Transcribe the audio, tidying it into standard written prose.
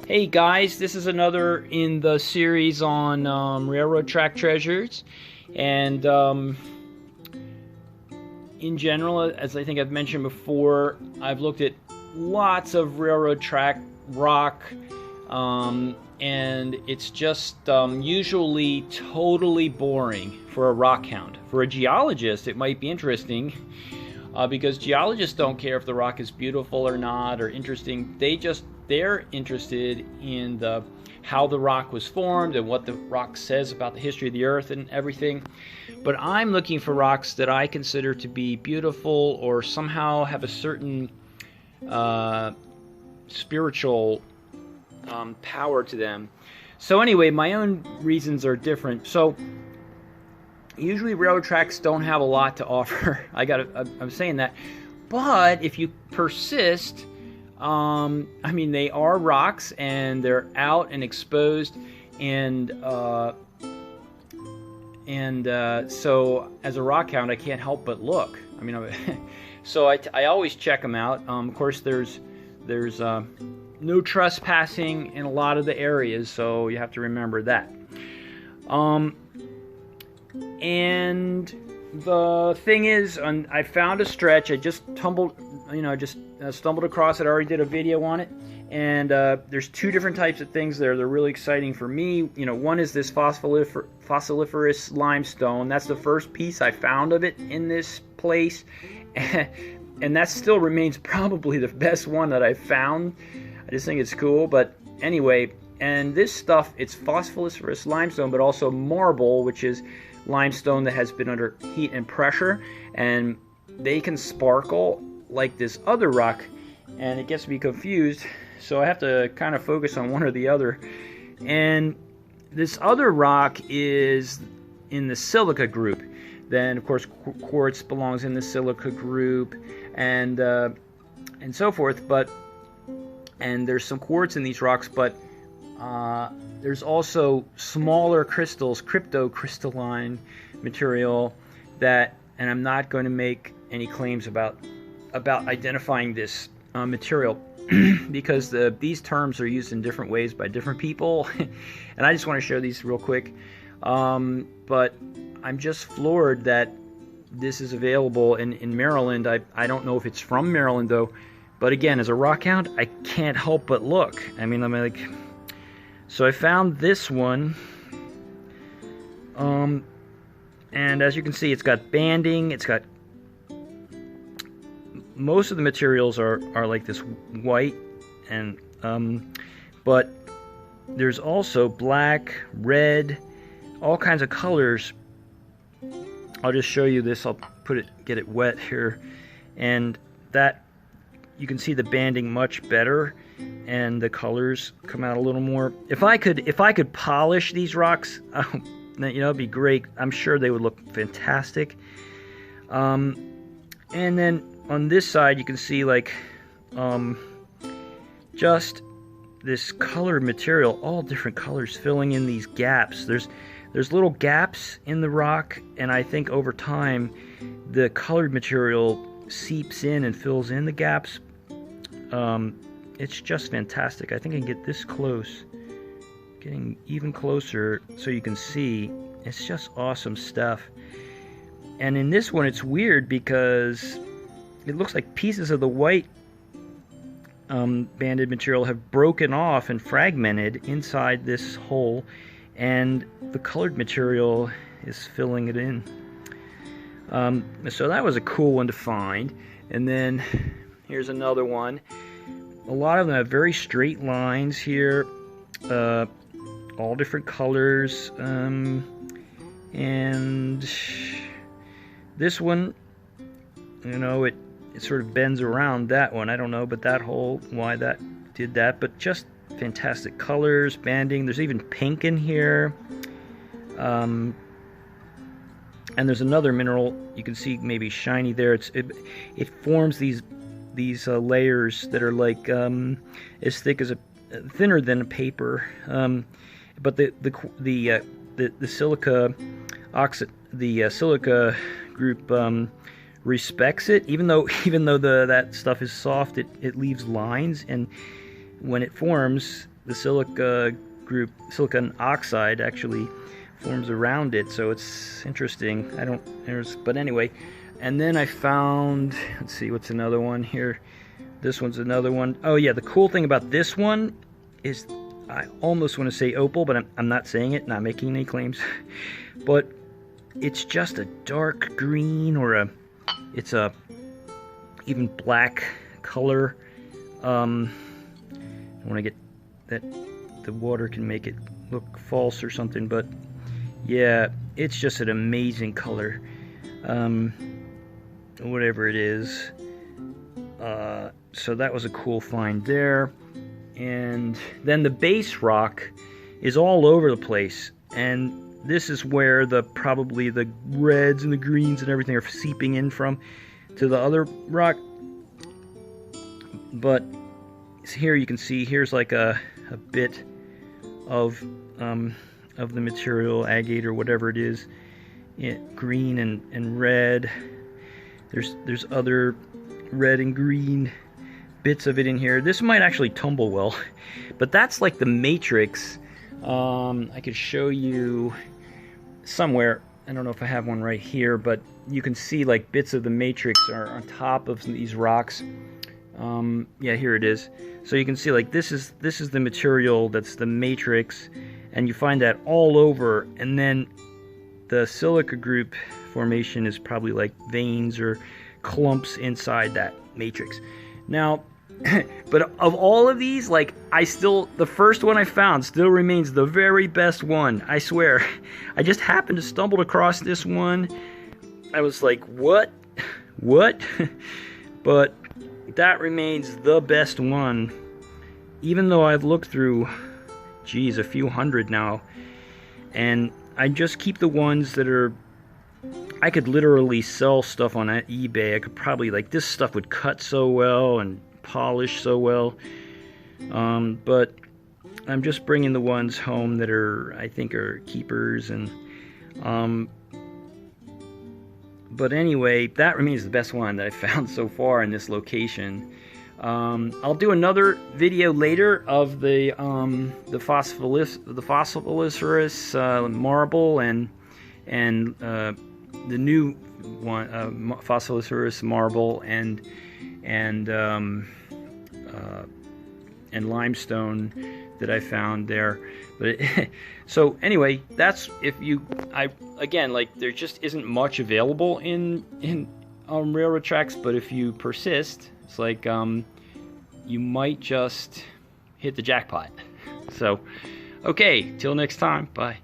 Hey guys, this is another in the series on railroad track treasures, and in general, as I think I've mentioned before, I've looked at lots of railroad track rock, and it's just usually totally boring for a rock hound. For a geologist, it might be interesting. Because geologists don't care if the rock is beautiful or not or interesting. They're interested in how the rock was formed and what the rock says about the history of the earth and everything. But I'm looking for rocks that I consider to be beautiful or somehow have a certain spiritual power to them. So anyway, my own reasons are different. So usually railroad tracks don't have a lot to offer. I'm saying that, but if you persist, I mean, they are rocks and they're out and exposed, and so as a rock hound, I can't help but look. I mean, so I always check them out. Of course, there's no trespassing in a lot of the areas, so you have to remember that. And the thing is, I found a stretch. I just stumbled across it. I already did a video on it, and there's two different types of things there. They're really exciting for me. One is this fossiliferous limestone. That's the first piece I found of it in this place, and that still remains probably the best one that I've found. I just think it's cool. But anyway, and this stuff, it's fossiliferous limestone, but also marble, which is limestone that has been under heat and pressure, and they can sparkle like this other rock, and it gets me confused, so I have to kind of focus on one or the other. And this other rock is in the silica group. Then of course quartz belongs in the silica group, and so forth. And there's some quartz in these rocks, but there's also smaller crystals, cryptocrystalline material that, and I'm not going to make any claims about identifying this material because these terms are used in different ways by different people, and I just want to share these real quick. But I'm just floored that this is available in Maryland. I don't know if it's from Maryland though, but again, as a rock hound, I can't help but look. I mean, I'm like. So I found this one, and as you can see, it's got banding. It's got most of the materials are like this white, and but there's also black, red, all kinds of colors. I'll just show you this. I'll get it wet here, and that you can see the banding much better. And the colors come out a little more. If I could polish these rocks, it'd be great. I'm sure they would look fantastic. And then on this side, you can see like just this colored material, all different colors filling in these gaps. There's little gaps in the rock, and I think over time, the colored material seeps in and fills in the gaps. It's just fantastic. I think I can get this close, getting even closer so you can see. It's just awesome stuff. And in this one, it's weird because it looks like pieces of the white banded material have broken off and fragmented inside this hole, and the colored material is filling it in. So that was a cool one to find. And then here's another one. A lot of them have very straight lines here, all different colors, and this one, it sort of bends around that one. I don't know, but that hole, why that did that, but just fantastic colors, banding. There's even pink in here, and there's another mineral you can see maybe shiny there. It forms these layers that are like as thick as thinner than a paper, but the silica silica group respects it, even though that stuff is soft. It leaves lines, and when it forms, the silica group, silicon oxide, actually forms around it, so it's interesting. But anyway, and then I found, let's see, what's another one here? This one's another one. Oh yeah, the cool thing about this one is, I almost want to say opal, but I'm not saying it, not making any claims. But it's just a dark green, or it's a even black color. I want to get that the water can make it look false or something, but yeah, it's just an amazing color. Whatever it is. So that was a cool find there. And then the base rock is all over the place, and this is where probably the reds and the greens and everything are seeping in from to the other rock. But here you can see, here's like a bit of the material, agate or whatever it is, green and red. There's other red and green bits of it in here. This might actually tumble well, but that's like the matrix. I could show you somewhere. I don't know if I have one right here, but you can see like bits of the matrix are on top of these rocks. Yeah, here it is. So you can see like this is the material that's the matrix, and you find that all over. And then the silica group formation is probably like veins or clumps inside that matrix. Now, but of all of these, like, the first one I found still remains the very best one, I swear. I just happened to stumble across this one. I was like, what? But that remains the best one, even though I've looked through, geez, a few hundred now. And I just keep the ones that are, I could literally sell stuff on eBay. I could probably, like, this stuff would cut so well and polish so well. But I'm just bringing the ones home that I think are keepers. And but anyway, that remains the best one that I found so far in this location. I'll do another video later of the fossiliferous marble and the new one, fossiliferous marble and limestone that I found there. But so anyway, that's again, like, there just isn't much available in railroad tracks. But if you persist, it's like you might just hit the jackpot. So, okay, till next time, bye.